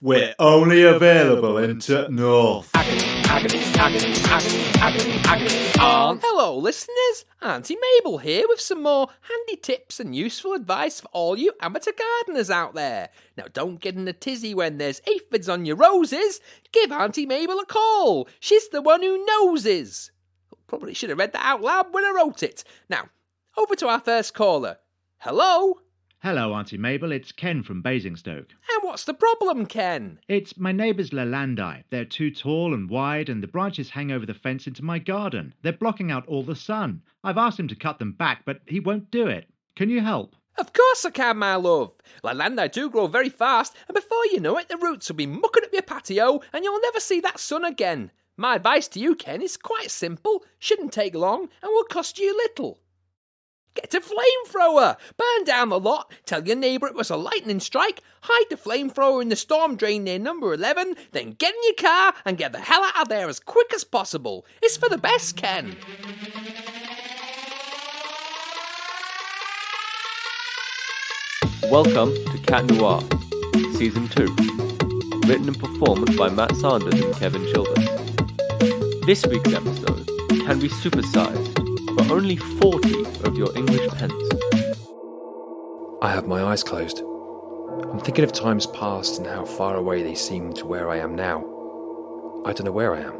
We're only available in North. Agony Aunt. Hello, listeners. Auntie Mabel here with some more handy tips and useful advice for all you amateur gardeners out there. Now, don't get in a tizzy when there's aphids on your roses. Give Auntie Mabel a call. She's the one who noses. Probably should have read that out loud when I wrote it. Now, over to our first caller. Hello? Hello, Auntie Mabel. It's Ken from Basingstoke. And what's the problem, Ken? It's my neighbour's Lalandi. They're too tall and wide, and the branches hang over the fence into my garden. They're blocking out all the sun. I've asked him to cut them back, but he won't do it. Can you help? Of course I can, my love. Lalandi do grow very fast, and before you know it, the roots will be mucking up your patio, and you'll never see that sun again. My advice to you, Ken, is quite simple, shouldn't take long, and will cost you little. Get a flamethrower! Burn down the lot, tell your neighbour it was a lightning strike, hide the flamethrower in the storm drain near number 11, then get in your car and get the hell out of there as quick as possible. It's for the best, Ken. Welcome to Cat Noir, Season 2. Written and performed by Matt Sanders and Kevin Childers. This week's episode can be supersized for only 40 of your English pence. I have my eyes closed. I'm thinking of times past and how far away they seem to where I am now. I don't know where I am.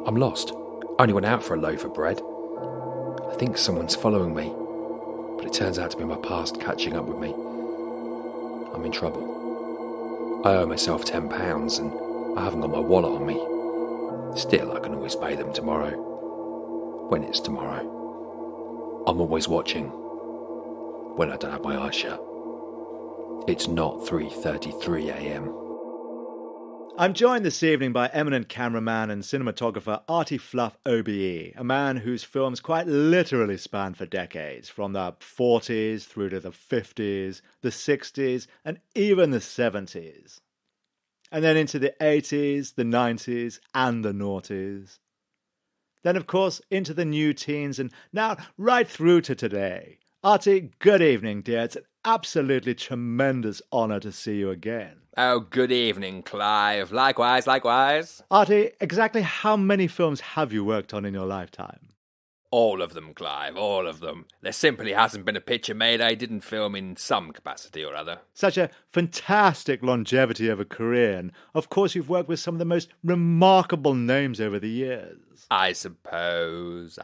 I'm lost. I only went out for a loaf of bread. I think someone's following me, but it turns out to be my past catching up with me. I'm in trouble. I owe myself £10 and I haven't got my wallet on me. Still, I can always pay them tomorrow. When it's tomorrow. I'm always watching. When I don't have my eyes shut. It's not 3:33 a.m. I'm joined this evening by eminent cameraman and cinematographer Artie Fluff OBE, a man whose films quite literally span for decades, from the 40s through to the 50s, the 60s, and even the 70s. And then into the 80s, the 90s, and the noughties. Then, of course, into the new teens, and now right through to today. Artie, good evening, dear. It's an absolutely tremendous honour to see you again. Oh, good evening, Clive. Likewise. Artie, exactly how many films have you worked on in your lifetime? All of them, Clive, all of them. There simply hasn't been a picture made I didn't film in some capacity or other. Such a fantastic longevity of a career, and of course you've worked with some of the most remarkable names over the years. I suppose.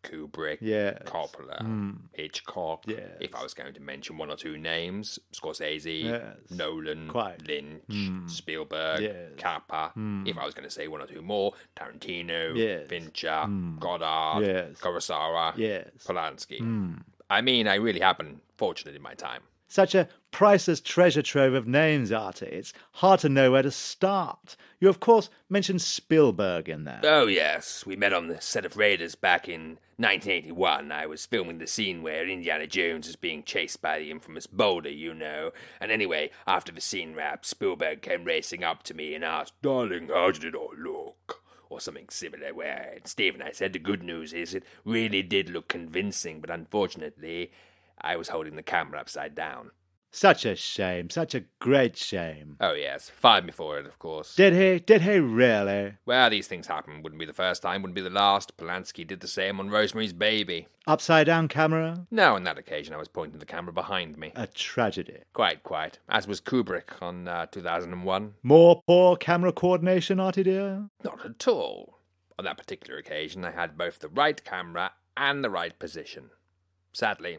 Kubrick, Yes. Coppola, Hitchcock. Yes. If I was going to mention one or two names, Scorsese, Yes. Nolan, Quite. Lynch, Spielberg, Yes. Capra. If I was going to say one or two more, Tarantino, Yes. Fincher, Goddard, Yes. Kurosawa, Yes. Polanski. I mean, I really have been fortunate in my time. Such a priceless treasure trove of names, Artie. It's hard to know where to start. You, of course, mentioned Spielberg in there. Oh, yes. We met on the set of Raiders back in 1981. I was filming the scene where Indiana Jones is being chased by the infamous boulder, you know. And anyway, after the scene wrapped, Spielberg came racing up to me and asked, "Darling, how did it all look?" Or something similar, where Steve and I said the good news is it really did look convincing, but unfortunately, I was holding the camera upside down. Such a shame. Such a great shame. Oh, yes. Fired me for it, of course. Did he? Did he really? Well, these things happen. Wouldn't be the first time, wouldn't be the last. Polanski did the same on Rosemary's Baby. Upside down camera? No, on that occasion I was pointing the camera behind me. A tragedy. Quite. As was Kubrick on 2001. More poor camera coordination, Artie dear? Not at all. On that particular occasion, I had both the right camera and the right position. Sadly,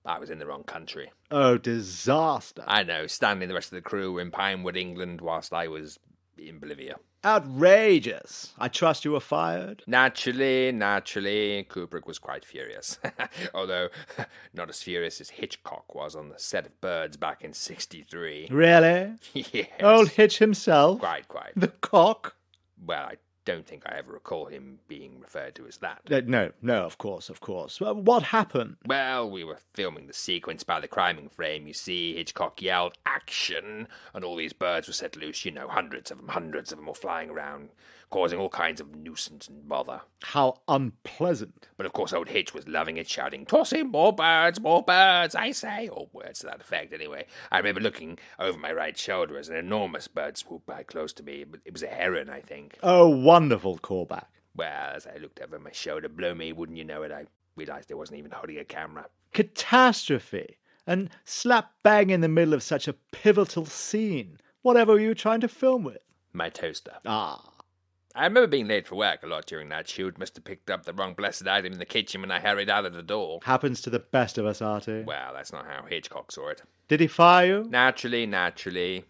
I was in the wrong country. Oh, disaster. I know, Stanley and the rest of the crew were in Pinewood, England, whilst I was in Bolivia. Outrageous. I trust you were fired? Naturally, Kubrick was quite furious. Although, not as furious as Hitchcock was on the set of Birds back in '63. Really? Yes. Old Hitch himself? Quite. The cock? Well, I don't think I ever recall him being referred to as that. No, of course. Well, what happened? Well, we were filming the sequence by the criming frame, you see. Hitchcock yelled, "Action!" And all these birds were set loose, you know, hundreds of them all flying around. causing all kinds of nuisance and bother. How unpleasant. But of course old Hitch was loving it, shouting, "Toss in more birds, I say," or words to that effect anyway. I remember looking over my right shoulder as an enormous bird swooped by close to me. It was a heron, I think. Oh, wonderful callback. Well, as I looked over my shoulder, blow me, wouldn't you know it, I realised I wasn't even holding a camera. Catastrophe. And slap bang in the middle of such a pivotal scene. Whatever were you trying to film with? My toaster. Ah. I remember being late for work a lot during that shoot. Must have picked up the wrong blessed item in the kitchen when I hurried out of the door. Happens to the best of us, Artie. Well, that's not how Hitchcock saw it. Did he fire you? Naturally.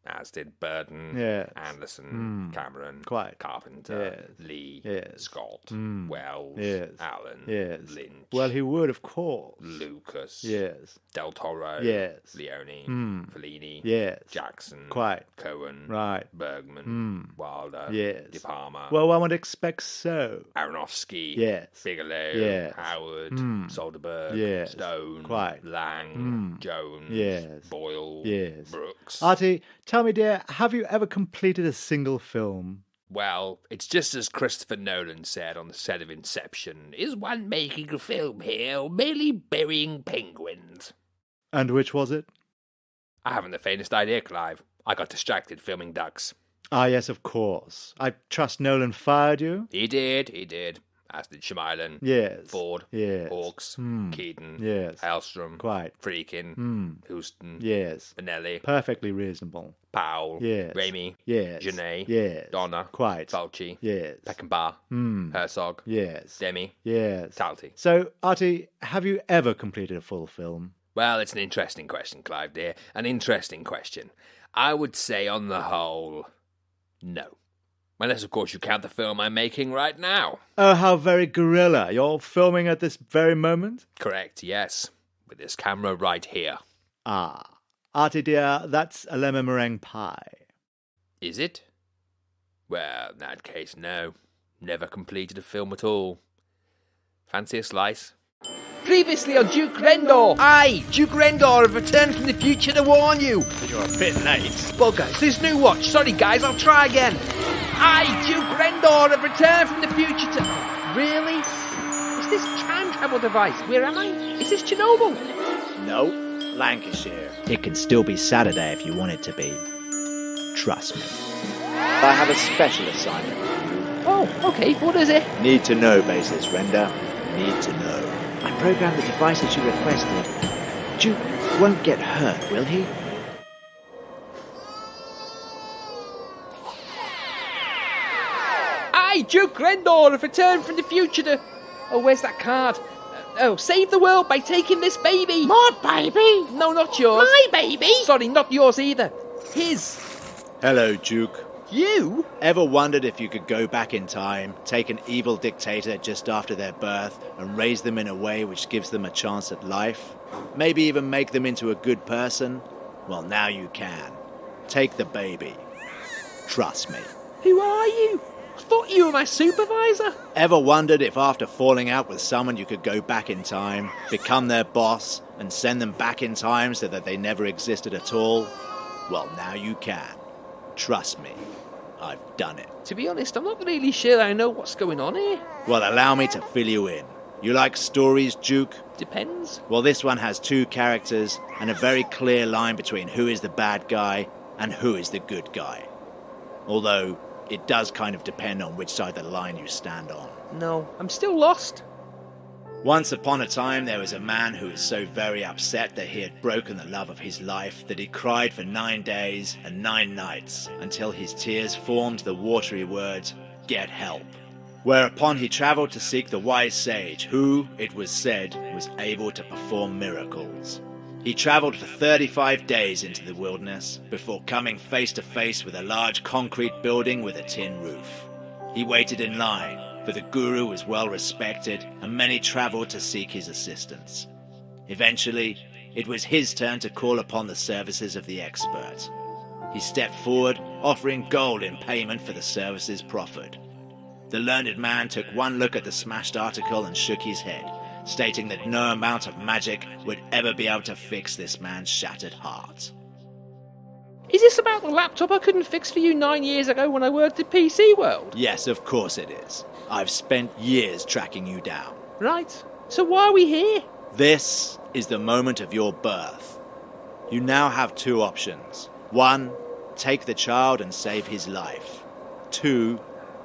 As did Burton, Yes. Anderson, Cameron, Quite. Carpenter, Yes. Lee, Yes. Scott, Mm. Wells, Yes. Allen, Yes. Lynch, Well, he would, of course. Lucas, Yes. Del Toro, Yes. Leone, Mm. Fellini, Yes. Jackson, Quite. Cohen, Right. Bergman, Wilder, Yes. De Palma, Well, one would expect so. Aronofsky, Yes. Bigelow, Yes. Howard, Mm. Soderbergh, Yes. Stone, Quite. Lang, Jones, Yes. Boyle, Yes. Brooks. Artie, tell me, dear, have you ever completed a single film? Well, it's just as Christopher Nolan said on the set of Inception. Is one making a film here or merely burying penguins? And which was it? I haven't the faintest idea, Clive. I got distracted filming ducks. Ah, yes, of course. I trust Nolan fired you? He did. As did Shyamalan, Yes. Ford, Yes. Hawks, Hmm. Keaton, Yes. Hellstrom, Quite. Friedkin, Hmm. Houston, Yes. Benelli, Perfectly reasonable. Powell, Yes. Raimi, Yes. Genet, Yes. Donner, Quite. Fulci, Yes. Peckinpah, Hmm. Herzog, Yes. Demi, Yes. Talty. So, Artie, have you ever completed a full film? Well, it's an interesting question, Clive, dear. An interesting question. I would say, on the whole, no. Unless, of course, you count the film I'm making right now. Oh, how very guerrilla. You're filming at this very moment? Correct, yes. With this camera right here. Ah. Artie, dear, that's a lemon meringue pie. Is it? Well, in that case, no. Never completed a film at all. Fancy a slice? Previously on Duke Rendor. Aye, Duke Rendor have returned from the future to warn you. You're a bit late. Buggers, this new watch. Sorry, guys, I'll try again. Aye, Duke Rendor have returned from the future to... Really? Is this time travel device? Where am I? Is this Chernobyl? No, Lancashire. It can still be Saturday if you want it to be. Trust me. I have a special assignment for you. Oh, okay, what is it? Need to know basis, Render. Need to know. I programmed the devices you requested. Duke won't get hurt, will he? Aye, Duke Rendor have returned from the future to... Oh, where's that card? Save the world by taking this baby. My baby? No, not yours. My baby? Sorry, not yours either. His. Hello, Duke. You? Ever wondered if you could go back in time, take an evil dictator just after their birth, and raise them in a way which gives them a chance at life? Maybe even make them into a good person? Well, now you can. Take the baby. Trust me. Who are you? I thought you were my supervisor. Ever wondered if after falling out with someone you could go back in time, become their boss, and send them back in time so that they never existed at all? Well, now you can. Trust me. I've done it. To be honest, I'm not really sure I know what's going on here. Well, allow me to fill you in. You like stories, Duke? Depends. Well, this one has two characters and a very clear line between who is the bad guy and who is the good guy. Although, it does kind of depend on which side of the line you stand on. No, I'm still lost. Once upon a time, there was a man who was so very upset that he had broken the love of his life that he cried for 9 days and 9 nights until his tears formed the watery words, "Get help." Whereupon he travelled to seek the wise sage who, it was said, was able to perform miracles. He travelled for 35 days into the wilderness before coming face to face with a large concrete building with a tin roof. He waited in line, for the guru was well respected and many travelled to seek his assistance. Eventually, it was his turn to call upon the services of the expert. He stepped forward, offering gold in payment for the services proffered. The learned man took one look at the smashed article and shook his head, stating that no amount of magic would ever be able to fix this man's shattered heart. Is this about the laptop I couldn't fix for you 9 years ago when I worked at PC World? Yes, of course it is. I've spent years tracking you down. Right. So why are we here? This is the moment of your birth. You now have two options. 1, take the child and save his life. 2,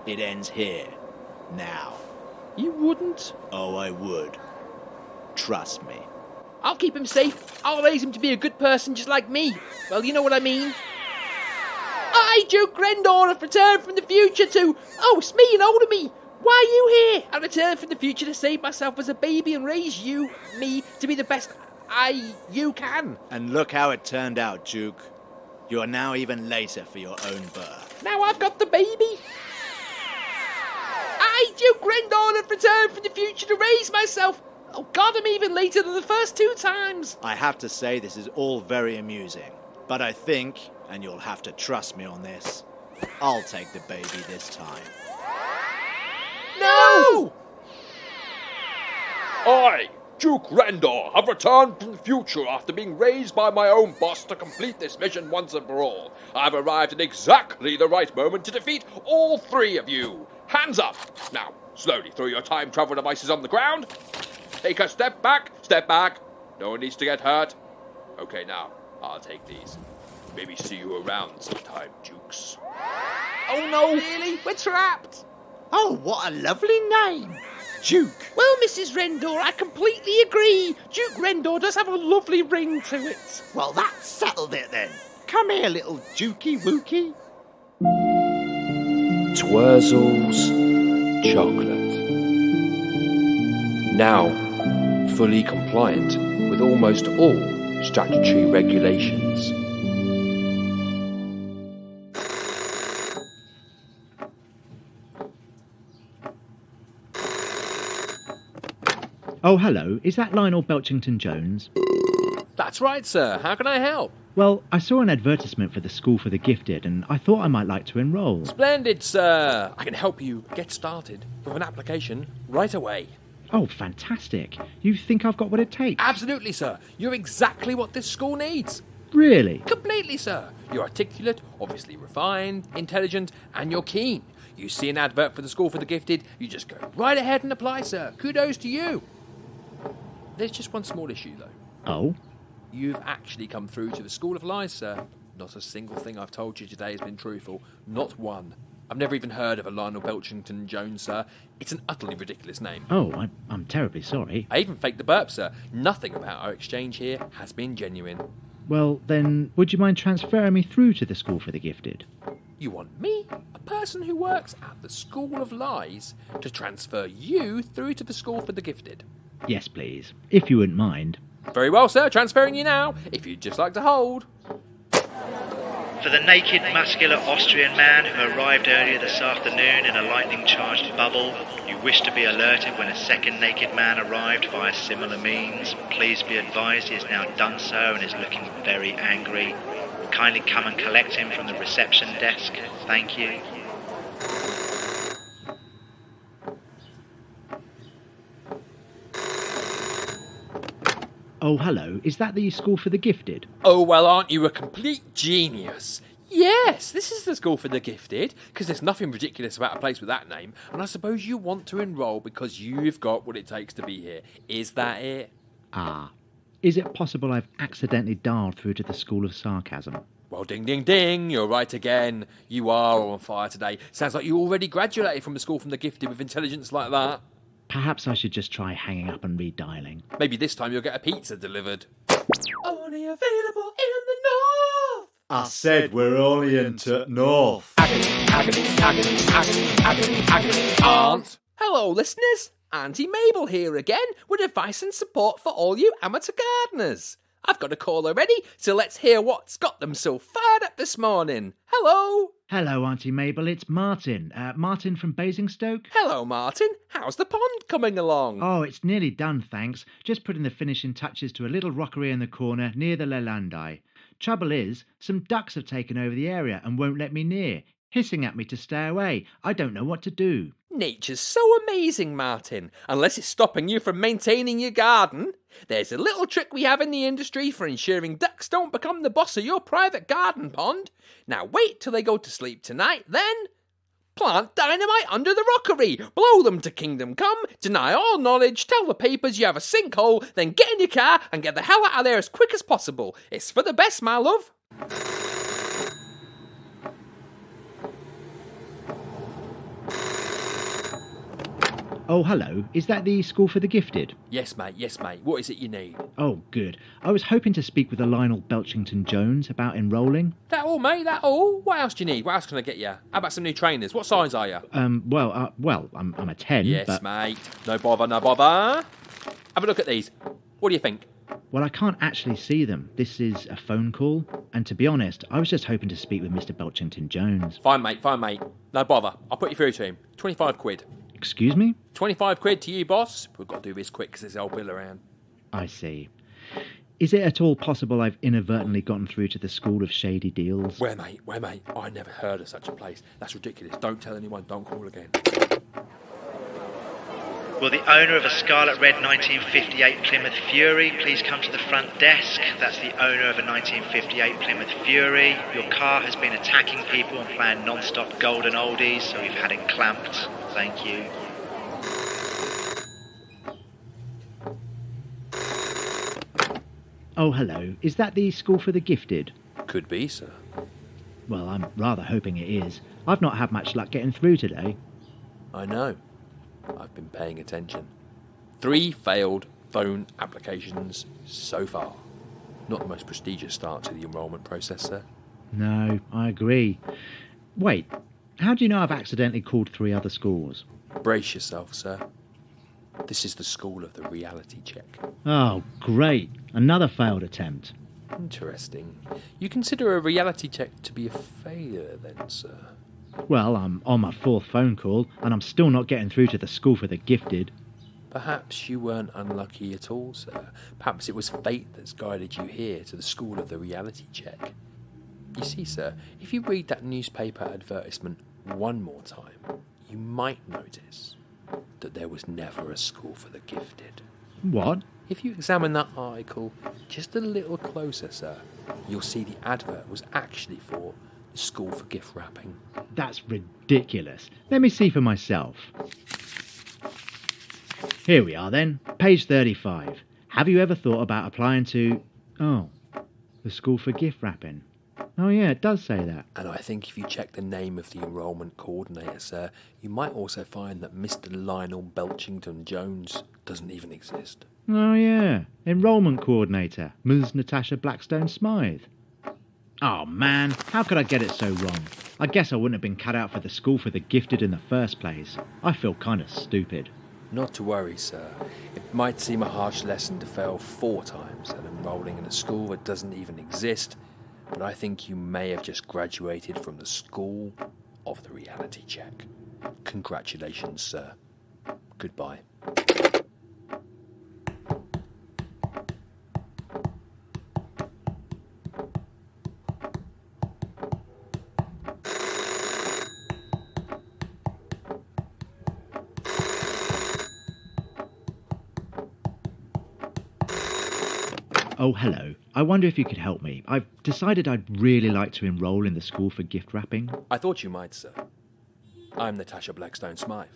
it ends here. Now. You wouldn't. Oh, I would. Trust me. I'll keep him safe. I'll raise him to be a good person just like me. Well, you know what I mean. I, Duke Grendor, have returned from the future to... Oh, it's me and older me. Why are you here? I returned from the future to save myself as a baby and raise you, me, to be the best you can. And look how it turned out, Duke. You are now even later for your own birth. Now I've got the baby. I, Duke Grendor, have returned from the future to raise myself. Oh God, I'm even later than the first 2 times. I have to say this is all very amusing. But I think, and you'll have to trust me on this, I'll take the baby this time. No! I, Duke Rendor, have returned from the future after being raised by my own boss to complete this mission once and for all. I've arrived at exactly the right moment to defeat all 3 of you. Hands up! Now, slowly throw your time travel devices on the ground. Take a step back. No one needs to get hurt. Okay, now, I'll take these. Maybe see you around sometime, Dukes. Oh no, really? We're trapped. Oh, what a lovely name. Duke. Well, Mrs. Rendor, I completely agree. Duke Rendor does have a lovely ring to it. Well, that settled it then. Come here, little Dukey Wookie. Twirzel's chocolate. Now, fully compliant with almost all statutory regulations. Oh, hello. Is that Lionel Belchington-Jones? That's right, sir. How can I help? Well, I saw an advertisement for the School for the Gifted, and I thought I might like to enrol. Splendid, sir. I can help you get started with an application right away. Oh, fantastic. You think I've got what it takes? Absolutely, sir. You're exactly what this school needs. Really? Completely, sir. You're articulate, obviously refined, intelligent, and you're keen. You see an advert for the School for the Gifted, you just go right ahead and apply, sir. Kudos to you. There's just one small issue, though. Oh? You've actually come through to the School of Lies, sir. Not a single thing I've told you today has been truthful. Not one. I've never even heard of a Lionel Belchington-Jones, sir. It's an utterly ridiculous name. Oh, I'm terribly sorry. I even faked the burp, sir. Nothing about our exchange here has been genuine. Well, then, would you mind transferring me through to the School for the Gifted? You want me, a person who works at the School of Lies, to transfer you through to the School for the Gifted? Yes, please. If you wouldn't mind. Very well, sir. Transferring you now, if you'd just like to hold. For the naked, muscular Austrian man who arrived earlier this afternoon in a lightning-charged bubble, you wish to be alerted when a second naked man arrived via similar means. Please be advised he has now done so and is looking very angry. Kindly come and collect him from the reception desk. Thank you. Oh, hello. Is that the School for the Gifted? Oh, well, aren't you a complete genius? Yes, this is the School for the Gifted, because there's nothing ridiculous about a place with that name, and I suppose you want to enrol because you've got what it takes to be here. Is that it? Ah. Is it possible I've accidentally dialed through to the School of Sarcasm? Well, ding, ding, ding, you're right again. You are on fire today. Sounds like you already graduated from the School from the Gifted with intelligence like that. Perhaps I should just try hanging up and redialing. Maybe this time you'll get a pizza delivered. Only available in the north. I said we're only into north. Agony Aunt. Hello, listeners. Auntie Mabel here again with advice and support for all you amateur gardeners. I've got a caller ready, so let's hear what's got them so fired up this morning. Hello. Hello, Auntie Mabel. It's Martin. Martin from Basingstoke. Hello, Martin. How's the pond coming along? Oh, it's nearly done, thanks. Just putting the finishing touches to a little rockery in the corner near the Lelandai. Trouble is, some ducks have taken over the area and won't let me near. hissing at me to stay away. I don't know what to do. Nature's so amazing, Martin. Unless it's stopping you from maintaining your garden. There's a little trick we have in the industry for ensuring ducks don't become the boss of your private garden pond. Now wait till they go to sleep tonight, then plant dynamite under the rockery, blow them to kingdom come, deny all knowledge, tell the papers you have a sinkhole, then get in your car and get the hell out of there as quick as possible. It's for the best, my love. Oh, hello. Is that the School for the Gifted? Yes, mate. What is it you need? Oh, good. I was hoping to speak with the Lionel Belchington-Jones about enrolling. That all, mate, that all? What else do you need? What else can I get you? How about some new trainers? What size are you? Well, I'm a 10, Yes, but... mate. No bother. Have a look at these. What do you think? Well, I can't actually see them. This is a phone call. And to be honest, I was just hoping to speak with Mr. Belchington-Jones. Fine, mate. No bother. I'll put you through to him. 25 quid. Excuse me? 25 quid to you, boss. We've got to do this quick because there's old Bill around. I see. Is it at all possible I've inadvertently gotten through to the School of Shady Deals? Where, mate? I never heard of such a place. That's ridiculous. Don't tell anyone. Don't call again. Will the owner of a Scarlet Red 1958 Plymouth Fury please come to the front desk? That's the owner of a 1958 Plymouth Fury. Your car has been attacking people and playing non-stop golden oldies, so we've had it clamped. Thank you. Oh, hello. Is that the School for the Gifted? Could be, sir. Well, I'm rather hoping it is. I've not had much luck getting through today. I know. I've been paying attention. 3 failed phone applications so far. Not the most prestigious start to the enrolment process, sir. No, I agree. Wait, how do you know I've accidentally called 3 other schools? Brace yourself, sir. This is the school of the reality check. Oh, great. Another failed attempt. Interesting. You consider a reality check to be a failure then, sir? Well, I'm on my 4th phone call, and I'm still not getting through to the School for the Gifted. Perhaps you weren't unlucky at all, sir. Perhaps it was fate that's guided you here to the school of the reality check. You see, sir, if you read that newspaper advertisement one more time, you might notice that there was never a school for the gifted. What? If you examine that article just a little closer, sir, you'll see the advert was actually for the school for gift wrapping. That's ridiculous. Let me see for myself. Here we are then, page 35. Have you ever thought about applying to... Oh, the school for gift wrapping. Oh yeah, it does say that. And I think if you check the name of the enrolment coordinator, sir, you might also find that Mr. Lionel Belchington-Jones doesn't even exist. Oh yeah, enrolment coordinator, Ms. Natasha Blackstone-Smythe. Oh man, how could I get it so wrong? I guess I wouldn't have been cut out for the school for the gifted in the first place. I feel kind of stupid. Not to worry, sir. It might seem a harsh lesson to fail 4 times at enrolling in a school that doesn't even exist, but I think you may have just graduated from the school of the reality check. Congratulations, sir. Goodbye. Oh, hello. I wonder if you could help me. I've decided I'd really like to enrol in the school for gift wrapping. I thought you might, sir. I'm Natasha Blackstone-Smythe.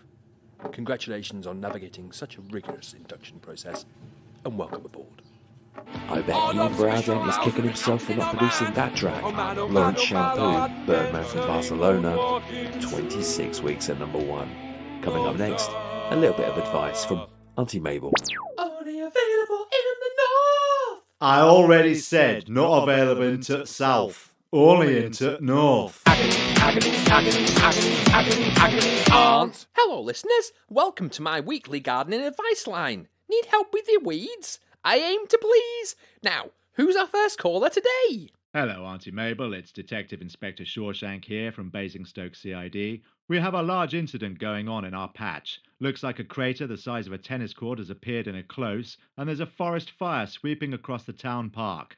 Congratulations on navigating such a rigorous induction process, and welcome aboard. I bet Ian Browder is kicking himself for not producing that track. Lawrence Shampoo, Birdman from Barcelona, 26 weeks at number 1. Coming up next, a little bit of advice from Auntie Mabel. Only available in the north! I already said not available into south, only into north. Agony, Aunt. Hello, listeners. Welcome to my weekly gardening advice line. Need help with your weeds? I aim to please. Now, who's our first caller today? Hello, Auntie Mabel. It's Detective Inspector Shawshank here from Basingstoke CID. We have a large incident going on in our patch. Looks like a crater the size of a tennis court has appeared in a close, and there's a forest fire sweeping across the town park.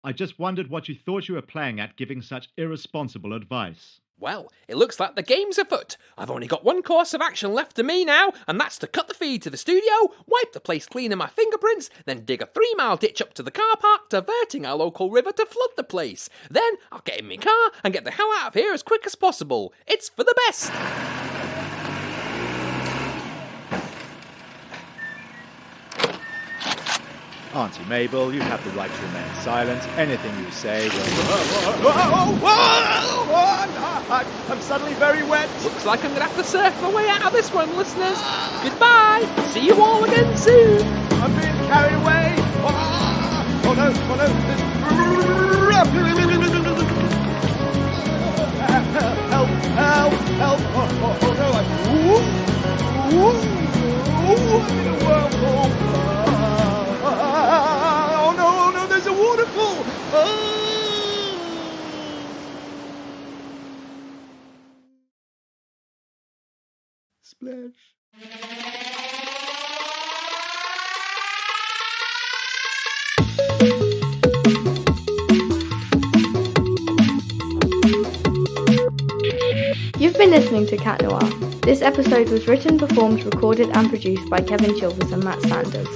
I just wondered what you thought you were playing at giving such irresponsible advice. Well, it looks like the game's afoot. I've only got one course of action left to me now, and that's to cut the feed to the studio, wipe the place clean of my fingerprints, then dig a 3-mile ditch up to the car park, diverting our local river to flood the place. Then I'll get in my car and get the hell out of here as quick as possible. It's for the best. Auntie Mabel, you have the right to remain silent. Anything you say will... I'm suddenly very wet. Looks like I'm going to have to surf my way out of this one, listeners. Goodbye. See you all again soon. I'm being carried away. Oh no. Help. Oh no. I'm in a whirlpool. Oh no, there's a waterfall! Splash. You've been listening to Cat Noir. This episode was written, performed, recorded and produced by Kevin Chilvers and Matt Sanders,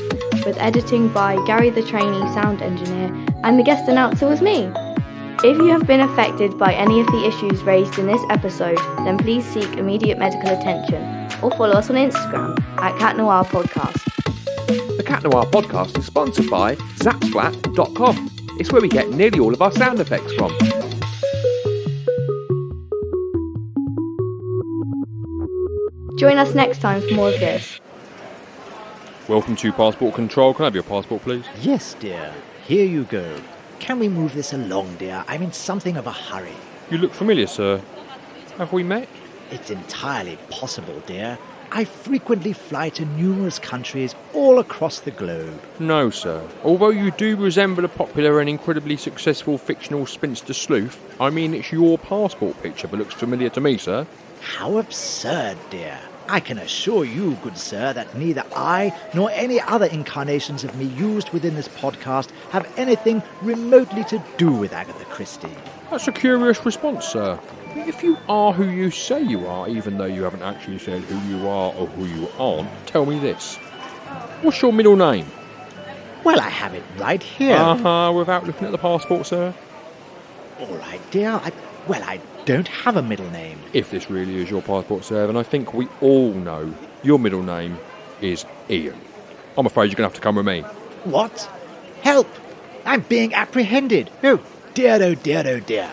with editing by Gary the trainee sound engineer, and the guest announcer was me. If you have been affected by any of the issues raised in this episode, then please seek immediate medical attention, or follow us on Instagram at Cat Noir Podcast. The Cat Noir podcast is sponsored by Zapsplat.com. It's where we get nearly all of our sound effects from. Join us next time for more of this. Welcome to Passport Control. Can I have your passport, please? Yes, dear. Here you go. Can we move this along, dear? I'm in something of a hurry. You look familiar, sir. Have we met? It's entirely possible, dear. I frequently fly to numerous countries all across the globe. No, sir. Although you do resemble a popular and incredibly successful fictional spinster sleuth, I mean, it's your passport picture that looks familiar to me, sir. How absurd, dear. I can assure you, good sir, that neither I nor any other incarnations of me used within this podcast have anything remotely to do with Agatha Christie. That's a curious response, sir. If you are who you say you are, even though you haven't actually said who you are or who you aren't, tell me this. What's your middle name? Well, I have it right here. Without looking at the passport, sir? All right, dear. I don't have a middle name. If this really is your passport, sir, then I think we all know your middle name is Ian. I'm afraid you're going to have to come with me. What? Help! I'm being apprehended. Oh, dear, oh, dear, oh, dear.